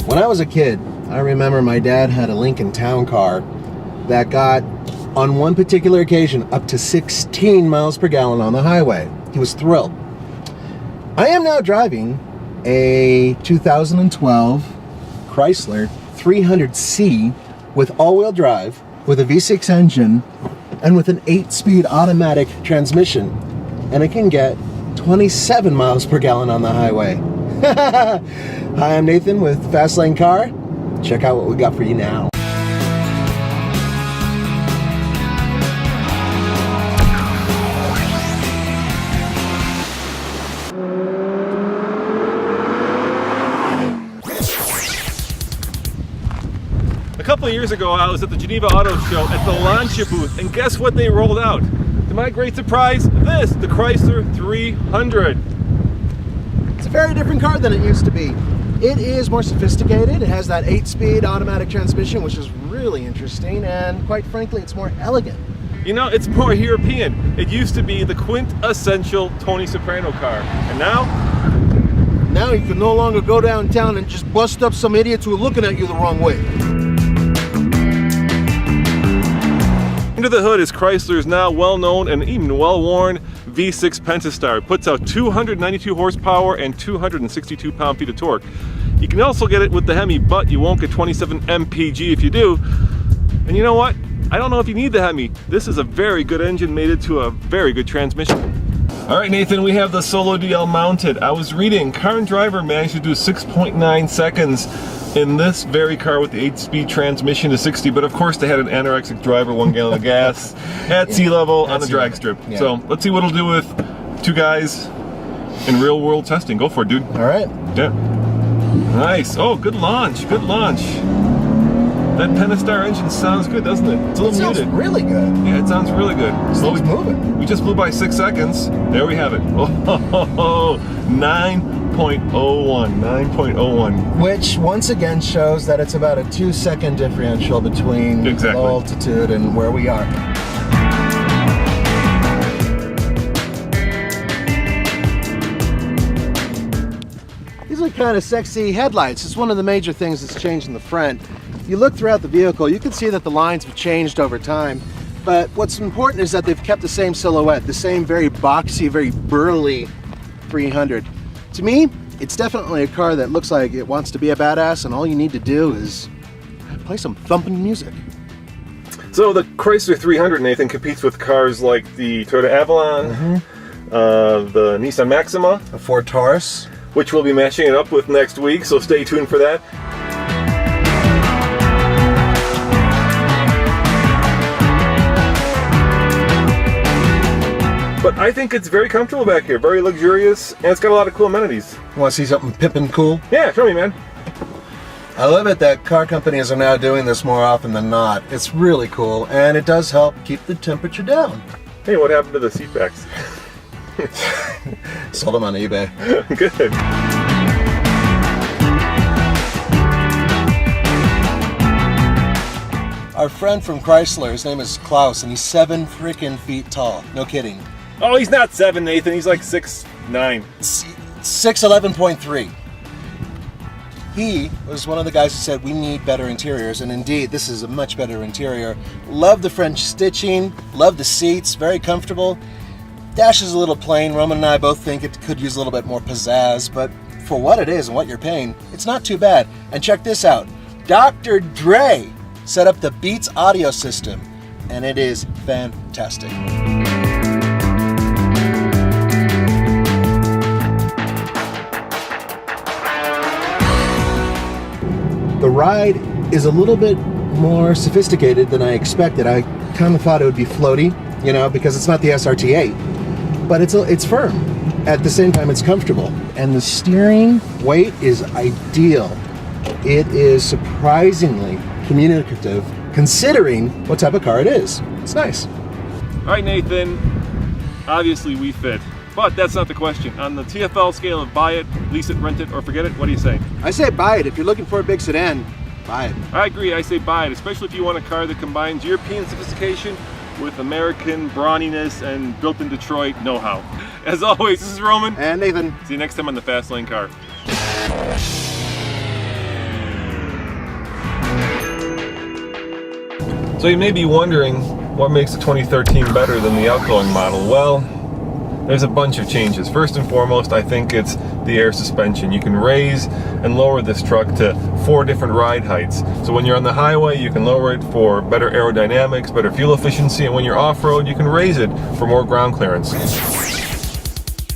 When I was a kid, I remember my dad had a Lincoln Town Car that got, on one particular occasion, up to 16 miles per gallon on the highway. He was thrilled. I am now driving a 2012 Chrysler 300C with all-wheel drive, with a V6 engine, and with an 8-speed automatic transmission. And it can get 27 miles per gallon on the highway. Hi, I'm Nathan with Fast Lane Car. Check out what we got for you now. A couple of years ago, I was at the Geneva Auto Show at the Lancia booth, and guess what they rolled out? To my great surprise, the Chrysler 300. It's a very different car than it used to be. It is more sophisticated. It has that 8-speed automatic transmission, which is really interesting, and quite frankly, it's more elegant. You know, it's more European. It used to be the quintessential Tony Soprano car, and now you can no longer go downtown and just bust up some idiots who are looking at you the wrong way. Under the hood is Chrysler's now well-known and even well-worn V6 Pentastar. It puts out 292 horsepower and 262 pound-feet of torque. You can also get it with the Hemi, but you won't get 27 MPG if you do. And you know what? I don't know if you need the Hemi. This is a very good engine mated to a very good transmission. All right, Nathan, we have the Solo DL mounted. I was reading, Car and Driver managed to do 6.9 seconds in this very car with the 8-speed transmission to 60, but of course they had an anorexic driver, 1 gallon of gas, at sea level on the drag strip. Yeah. So let's see what it'll do with two guys in real world testing. Go for it, dude. All right. Yeah. Nice. Oh, good launch. Good launch. That Pentastar engine sounds good, doesn't it? It's a little muted. It sounds really good. Yeah, it sounds really good. Slowly moving. We just blew by 6 seconds. There we have it. Oh, 9.01. Which once again shows that it's about a 2-second differential between low altitude and where we are. These are kind of sexy headlights. It's one of the major things that's changed in the front. If you look throughout the vehicle, you can see that the lines have changed over time. But what's important is that they've kept the same silhouette, the same very boxy, very burly 300. To me, it's definitely a car that looks like it wants to be a badass, and all you need to do is play some thumping music. So the Chrysler 300, Nathan, competes with cars like the Toyota Avalon, the Nissan Maxima, a Ford Taurus, which we'll be matching it up with next week, so stay tuned for that. But I think it's very comfortable back here, very luxurious, and it's got a lot of cool amenities. You want to see something pippin' cool? Yeah, show me, man. I love it that car companies are now doing this more often than not. It's really cool, and it does help keep the temperature down. Hey, what happened to the seat backs? Sold them on eBay. Good. Our friend from Chrysler, his name is Klaus, and he's 7 freaking feet tall. No kidding. Oh, he's not 7, Nathan. He's like 6'9". 6'11.3". He was one of the guys who said we need better interiors, and indeed, this is a much better interior. Love the French stitching, love the seats, very comfortable. Dash is a little plain. Roman and I both think it could use a little bit more pizzazz, but for what it is and what you're paying, it's not too bad. And check this out. Dr. Dre set up the Beats audio system, and it is fantastic. The ride is a little bit more sophisticated than I expected. I kind of thought it would be floaty, you know, because it's not the SRT8, but it's firm. At the same time, it's comfortable, and the steering weight is ideal. It is surprisingly communicative, considering what type of car it is. It's nice. All right, Nathan, obviously we fit, but that's not the question. On the TFL scale of buy it, lease it, rent it, or forget it, what do you say? I say buy it. If you're looking for a big sedan, buy it. I agree, I say buy it, especially if you want a car that combines European sophistication with American brawniness and built in Detroit know-how. As always, this is Roman. And Nathan. See you next time on the Fast Lane Car. So you may be wondering what makes the 2013 better than the outgoing model. Well, there's a bunch of changes. First and foremost, I think it's the air suspension. You can raise and lower this truck to 4 different ride heights. So when you're on the highway, you can lower it for better aerodynamics, better fuel efficiency, and when you're off-road, you can raise it for more ground clearance.